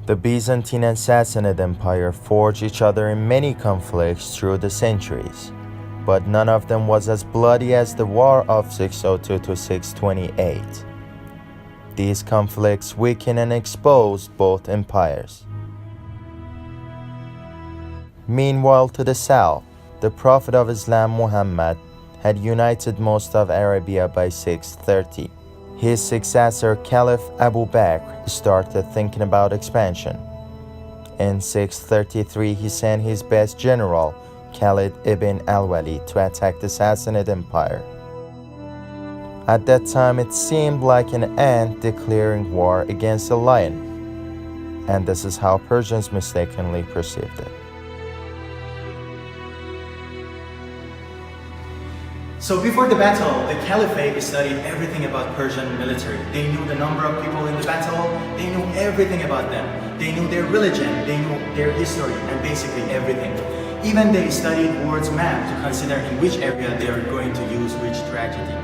The Byzantine and Sassanid Empire forged each other in many conflicts through the centuries, but none of them was as bloody as the War of 602 to 628. These conflicts weakened and exposed both empires. Meanwhile, to the south, the Prophet of Islam Muhammad had united most of Arabia by 630. His successor, Caliph Abu Bakr, started thinking about expansion. In 633, he sent his best general, Khalid ibn al-Walid, to attack the Sassanid Empire. At that time, it seemed like an ant declaring war against a lion, and this is how Persians mistakenly perceived it. So before the battle, the Caliphate studied everything about Persian military. They knew the number of people in the battle, they knew everything about them. They knew their religion, they knew their history, and basically everything. Even they studied words map to consider in which area they are going to use which tragedy.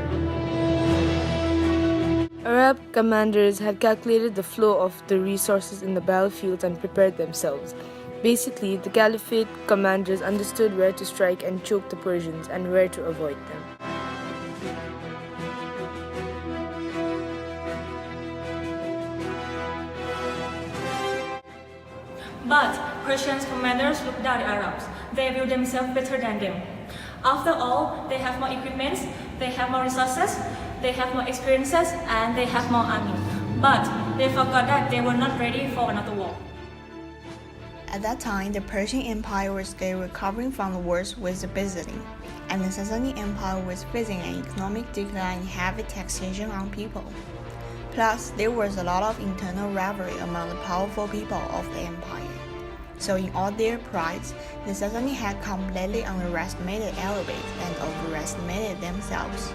Arab commanders had calculated the flow of the resources in the battlefields and prepared themselves. Basically, the Caliphate commanders understood where to strike and choke the Persians and where to avoid them. But Persian commanders looked down at Arabs. They view themselves better than them. After all, they have more equipment, they have more resources, they have more experiences, and they have more army. But they forgot that they were not ready for another war. At that time, the Persian Empire was still recovering from the wars with the Byzantine, and the Sassanid Empire was facing an economic decline and heavy taxation on people. Plus, there was a lot of internal rivalry among the powerful people of the empire. So in all their pride, the Sassanid had completely underestimated Arabic and overestimated themselves.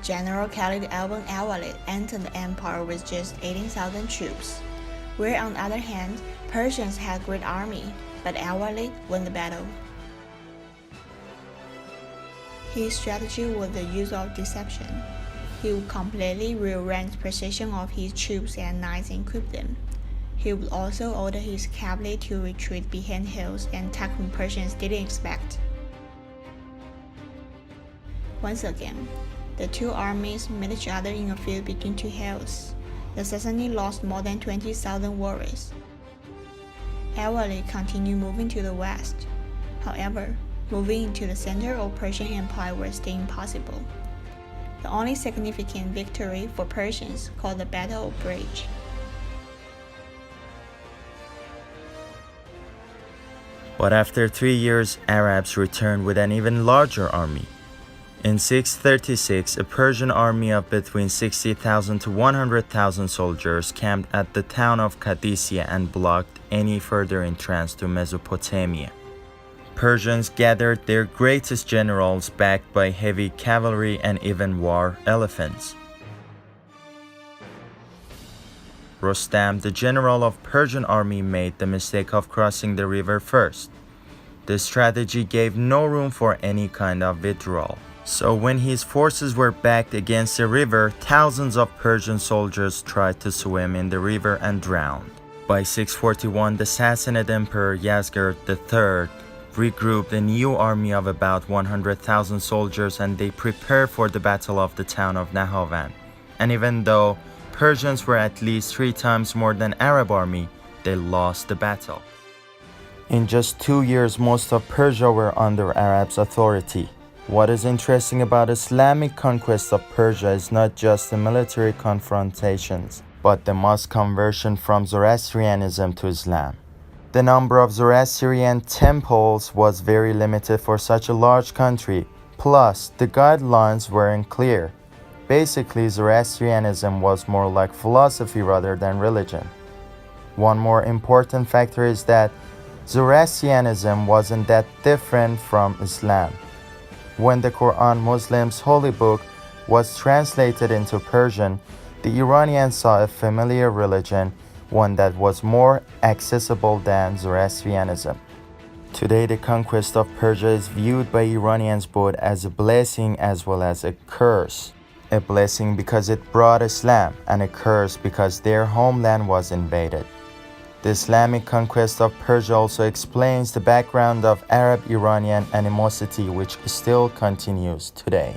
General Khalid ibn al-Walid entered the empire with just 18,000 troops, where on the other hand, Persians had a great army, but al-Walid won the battle. His strategy was the use of deception. He would completely rearrange the position of his troops at night and equip them. He would also order his cavalry to retreat behind hills and attack when Persians didn't expect. Once again, the two armies met each other in a field between two hills. The Sassanid lost more than 20,000 warriors. Al-Walid continued moving to the west. However, moving into the center of Persian Empire was still impossible. The only significant victory for Persians called the Battle of Bridge. But after 3 years, Arabs returned with an even larger army. In 636, a Persian army of between 60,000 to 100,000 soldiers camped at the town of Qadisiyah and blocked any further entrance to Mesopotamia. Persians gathered their greatest generals backed by heavy cavalry and even war elephants. Rostam, the general of Persian army, made the mistake of crossing the river first. This strategy gave no room for any kind of withdrawal. So when his forces were backed against the river, thousands of Persian soldiers tried to swim in the river and drowned. By 641, the Sassanid Emperor Yazgerd III regrouped a new army of about 100,000 soldiers, and they prepared for the battle of the town of Nahavan. And even though Persians were at least 3 times more than Arab army, they lost the battle. In just 2 years, most of Persia were under Arabs' authority. What is interesting about Islamic conquest of Persia is not just the military confrontations, but the mass conversion from Zoroastrianism to Islam. The number of Zoroastrian temples was very limited for such a large country, plus the guidelines weren't clear. Basically, Zoroastrianism was more like philosophy rather than religion. One more important factor is that Zoroastrianism wasn't that different from Islam. When the Quran, Muslims' holy book, was translated into Persian, the Iranians saw a familiar religion, one that was more accessible than Zoroastrianism. Today, the conquest of Persia is viewed by Iranians both as a blessing as well as a curse. A blessing because it brought Islam, and a curse because their homeland was invaded. The Islamic conquest of Persia also explains the background of Arab-Iranian animosity which still continues today.